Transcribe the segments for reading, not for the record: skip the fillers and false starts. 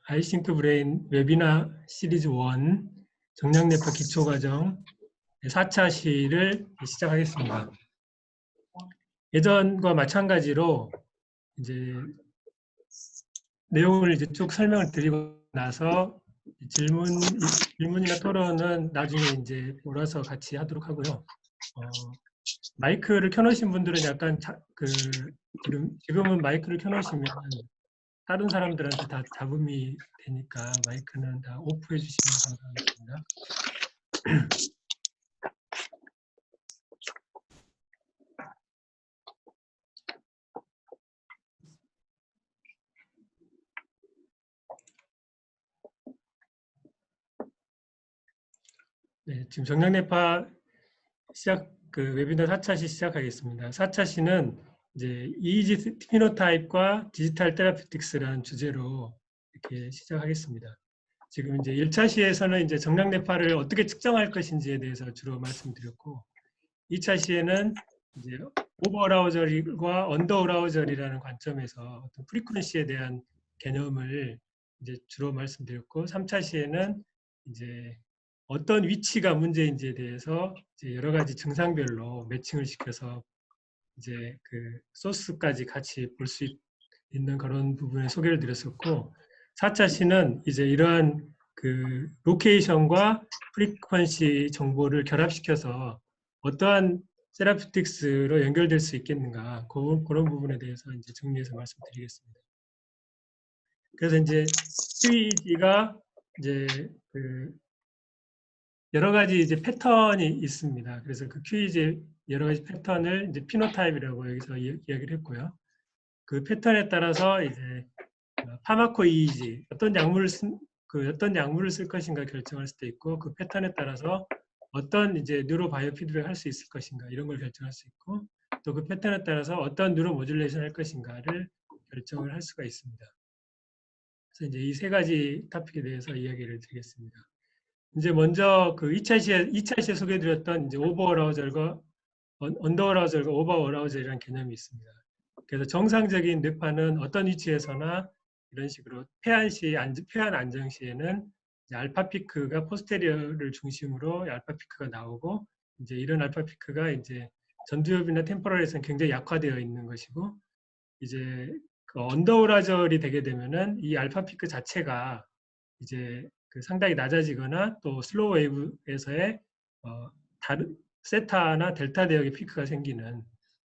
아이싱크 브레인 웨비나 시리즈 1 정량뇌파 기초과정 4차 시를 시작하겠습니다. 예전과 마찬가지로 이제 내용을 이제 쭉 설명을 드리고 나서 질문이나 토론은 나중에 이제 몰아서 같이 하도록 하고요. 마이크를 켜놓으신 분들은 약간 지금은 마이크를 켜놓으시면 다른 사람들한테 다 잡음이 되니까 마이크는 다 오프해 주시면 감사하겠습니다. 네, 지금 정량뇌파 웨비나 4차시 시작하겠습니다. 4차시는 이제 EEG 피노타입과 디지털 테라피틱스라는 주제로 이렇게 시작하겠습니다. 지금 이제 1차시에서는 이제 정량뇌파를 어떻게 측정할 것인지에 대해서 주로 말씀드렸고, 2차시에는 이제 오버어라우절과 언더어라우절이라는 관점에서 어떤 프리퀀시에 대한 개념을 이제 주로 말씀드렸고, 3차시에는 이제 어떤 위치가 문제인지에 대해서 이제 여러 가지 증상별로 매칭을 시켜서 이제 그 소스까지 같이 볼 수 있는 그런 부분에 소개를 드렸었고, 4차시는 이제 이러한 그 로케이션과 프리퀀시 정보를 결합시켜서 어떠한 세라피틱스로 연결될 수 있겠는가, 그런 부분에 대해서 이제 정리해서 말씀드리겠습니다. 그래서 이제 QEEG가 이제 여러 가지 이제 패턴이 있습니다. 그래서 그 QEEG 여러 가지 패턴을 이제 피노타입이라고 여기서 이야기를 했고요. 그 패턴에 따라서 이제 파마코 EEG 어떤 약물을 쓸 것인가 결정할 수도 있고, 그 패턴에 따라서 어떤 이제 뉴로 바이오 피드백을 할 수 있을 것인가 이런 걸 결정할 수 있고, 또 그 패턴에 따라서 어떤 뉴로 모듈레이션 할 것인가를 결정을 할 수가 있습니다. 그래서 이제 이 세 가지 토픽에 대해서 이야기를 드리겠습니다. 이제 먼저 그 2차시에 소개해드렸던 이제 오버어라우절과 언더어라우절과 오버어라우절이라는 개념이 있습니다. 그래서 정상적인 뇌파는 어떤 위치에서나 이런 식으로 폐안 안정 시에는 알파 피크가 포스테리어를 중심으로 알파 피크가 나오고, 이제 이런 알파 피크가 이제 전두엽이나 템포럴에서는 굉장히 약화되어 있는 것이고, 이제 그 언더어라우절이 되게 되면은 이 알파 피크 자체가 이제 상당히 낮아지거나 또 슬로우 웨이브에서의 다른 세타나 델타 대역의 피크가 생기는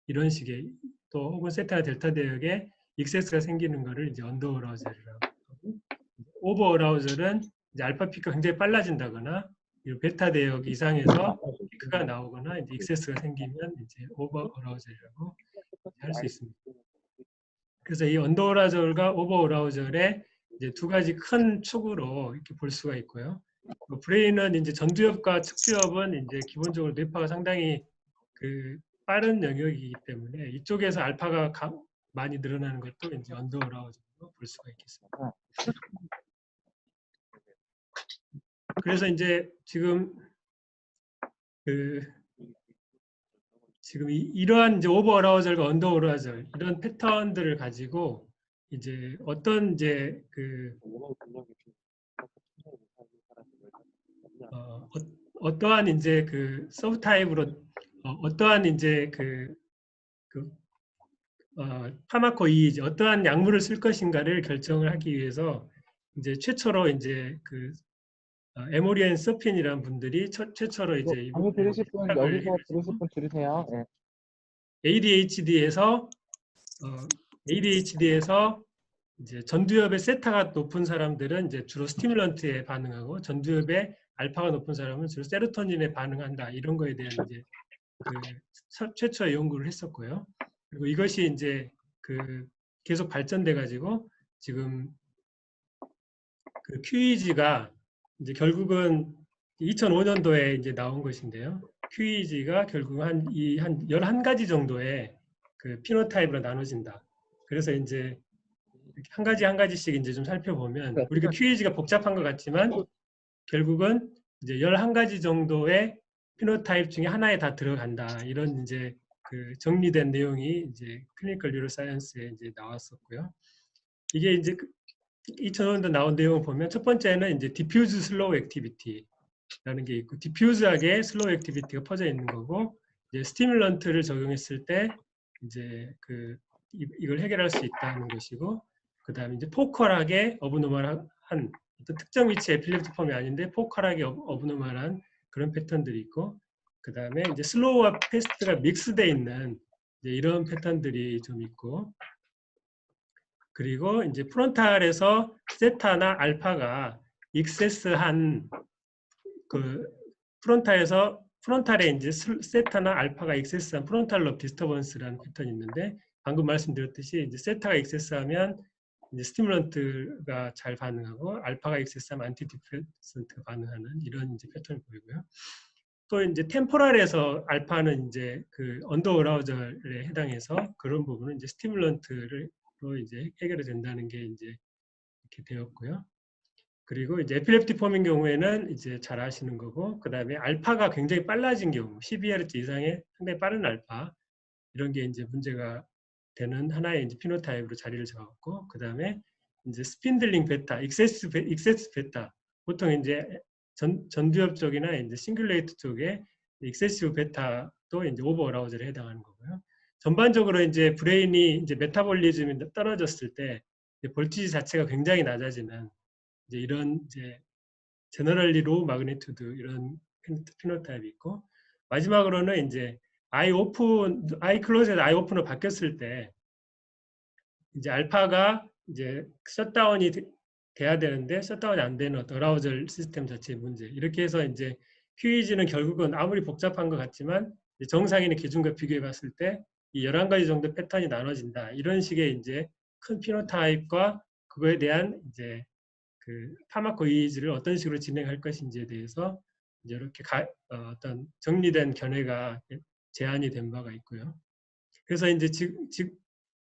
이런 식의, 또 혹은 세타나 델타 대역의 익세스가 생기는 거를 이제 언더어라우절이라고 하고, 오버어라우절은 이제 알파 피크가 굉장히 빨라진다거나 베타 대역 이상에서 피크가 나오거나 이제 익세스가 생기면 이제 오버어라우절이라고 할 수 있습니다. 그래서 이 언더어라우절과 오버어라우절의 이제 두 가지 큰 축으로 이렇게 볼 수가 있고요. 브레인은 이제 전두엽과 측두엽은 이제 기본적으로 뇌파가 상당히 빠른 영역이기 때문에 이쪽에서 알파가 많이 늘어나는 것도 이제 언더어라우절로 볼 수가 있겠습니다. 그래서 이제 지금 이러한 이제 오버어라우절과 언더어라우절 이런 패턴들을 가지고 이제 어떤 이제 어떠한 이제 서브 타입으로 어떠한 이제 파마코 EEG 어떠한 약물을 쓸 것인가를 결정을 하기 위해서 이제 최초로 이제 에모리엔 서핀이라는 분들이 최초로 이제 강의 들으실 분 여기서 들으실 분 들으세요. 네. ADHD에서 이제 전두엽의 세타가 높은 사람들은 이제 주로 스티뮬런트에 반응하고, 전두엽의 알파가 높은 사람은 주로 세로토닌에 반응한다, 이런 거에 대한 이제 최초의 연구를 했었고요. 그리고 이것이 이제 계속 발전돼 가지고 지금 QEEG가 이제 결국은 2005년도에 이제 나온 것인데요. QEEG가 결국 한 11가지 정도의 피노타입으로 나눠진다. 그래서 이제 한 가지씩 이제 좀 살펴보면, 우리가 QEEG가 복잡한 것 같지만 결국은 이제 11가지 정도의 피노타입 중에 하나에 다 들어간다, 이런 이제 정리된 내용이 이제 클리니컬 뉴로사이언스에 이제 나왔었고요. 이게 이제 2005년도 나온 내용을 보면 첫 번째는 이제 diffuse slow activity라는 게 있고 diffuse하게 slow activity가 퍼져 있는 거고 이제 스티뮬런트를 적용했을 때 이제 이걸 해결할 수 있다는 것이고 그다음에 이제 포컬하게 어브노멀한 어떤 특정 위치의 에필lep틱 폼이 아닌데 포컬하게 어브노멀한 그런 패턴들이 있고 그다음에 이제 슬로우와 패스트가 믹스되어 있는 이제 이런 패턴들이 좀 있고 그리고 이제 프론탈에서 세타나 알파가 익세스한 그 프론탈에 이제 세타나 알파가 익세스한 프론탈 럽 디스터번스라는 패턴이 있는데 방금 말씀드렸듯이 이제 세타가 익세스하면 이제 스티뮬런트가 잘 반응하고 알파가 익세스하면 안티디프레센트가 반응하는 이런 이제 패턴을 보이고요. 또 이제 템포럴에서 알파는 이제 그 언더 어라우절에 해당해서 그런 부분은 이제 스티뮬런트로 이제 해결이 된다는 게 이제 이렇게 되었고요. 그리고 이제 에필lep틱 폼인 경우에는 이제 잘 아시는 거고, 그 다음에 알파가 굉장히 빨라진 경우, 12Hz 이상의 상당히 빠른 알파 이런 게 이제 문제가 되는 하나의 이제 피노타입으로 자리를 잡았고, 그 다음에 이제 스핀들링 베타, 익세스 베타, 보통 이제 전두엽 쪽이나 이제 싱글레이트 쪽에 익세시브 베타도 이제 오버 어라우절에 해당하는 거고요. 전반적으로 이제 브레인이 이제 메타볼리즘이 떨어졌을 때 볼티지 자체가 굉장히 낮아지는 이제 이런 이제 제너럴리 로우 마그니튜드 이런 피노타입이 있고 마지막으로는 이제 아이 클로즈에서 아이 오픈으로 바뀌었을 때 이제 알파가 이제 셧다운이 돼야 되는데 셧다운이 안 되는 어라우절 시스템 자체의 문제 이렇게 해서 이제 QEEG는 결국은 아무리 복잡한 것 같지만 정상인의 기준과 비교해 봤을 때 이 11가지 정도 패턴이 나눠진다 이런 식의 이제 큰 피노타입과 그거에 대한 이제 그 파마코이즈를 어떤 식으로 진행할 것인지에 대해서 이제 이렇게 어떤 정리된 견해가 제안이 된 바가 있고요. 그래서 이제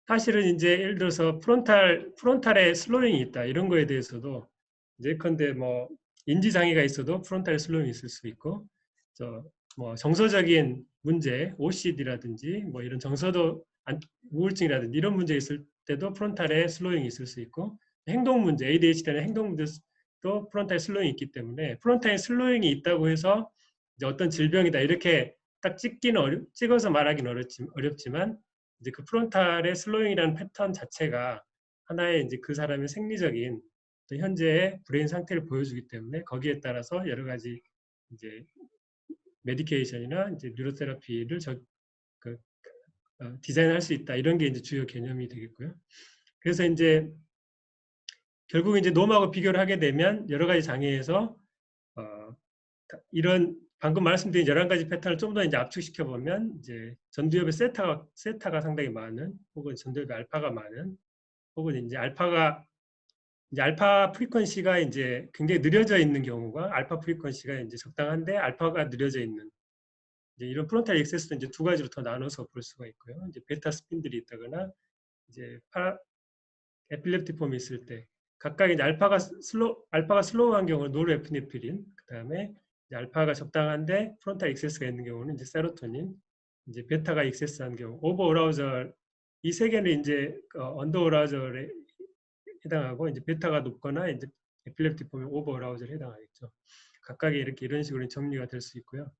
사실은 이제 예를 들어서 프론탈에 슬로잉이 있다 이런 거에 대해서도 이제 근데 뭐 인지 장애가 있어도 프론탈에 슬로잉이 있을 수 있고 뭐 정서적인 문제 OCD라든지 뭐 이런 정서도 우울증이라든지 이런 문제 있을 때도 프론탈에 슬로잉이 있을 수 있고 행동 문제 ADHD는 행동 문제도 프론탈에 슬로잉이 있기 때문에 프론탈에 슬로잉이 있다고 해서 이제 어떤 질병이다 이렇게 딱 찍어서 말하기는 어렵지만 이제 그 프론탈의 슬로잉이라는 패턴 자체가 하나의 이제 그 사람의 생리적인 현재의 브레인 상태를 보여주기 때문에 거기에 따라서 여러 가지 이제 메디케이션이나 이제 뉴로테라피를 디자인할 수 있다 이런 게 이제 주요 개념이 되겠고요. 그래서 이제 결국 이제 놈하고 비교를 하게 되면 여러 가지 장애에서 이런 방금 말씀드린 11가지 패턴을 좀 더 이제 압축시켜 보면 이제 전두엽의 세타가 상당히 많은 혹은 전두엽의 알파가 많은 혹은 이제 알파 프리퀀시가 이제 굉장히 느려져 있는 경우가 알파 프리퀀시가 이제 적당한데 알파가 느려져 있는 이제 이런 프론탈 액세스도 이제 두 가지로 더 나눠서 볼 수가 있고요. 이제 베타 스핀들이 있다거나 이제 에필lep틱 폼이 있을 때 각각 이제 알파가 슬로우한 경우는 노르에피네프린, 그다음에 알파가 적당한데 프론탈 액세스가 있는 경우는 이제 세로토닌, 이제 베타가 액세스한 경우 오버 어라우절 이 세 개는 이제 언더 어라우절에 해당하고 이제 베타가 높거나 이제 에필lep틱 폼이 오버 어라우절에 해당하겠죠. 각각의 이런 식으로 정리가 될 수 있고요.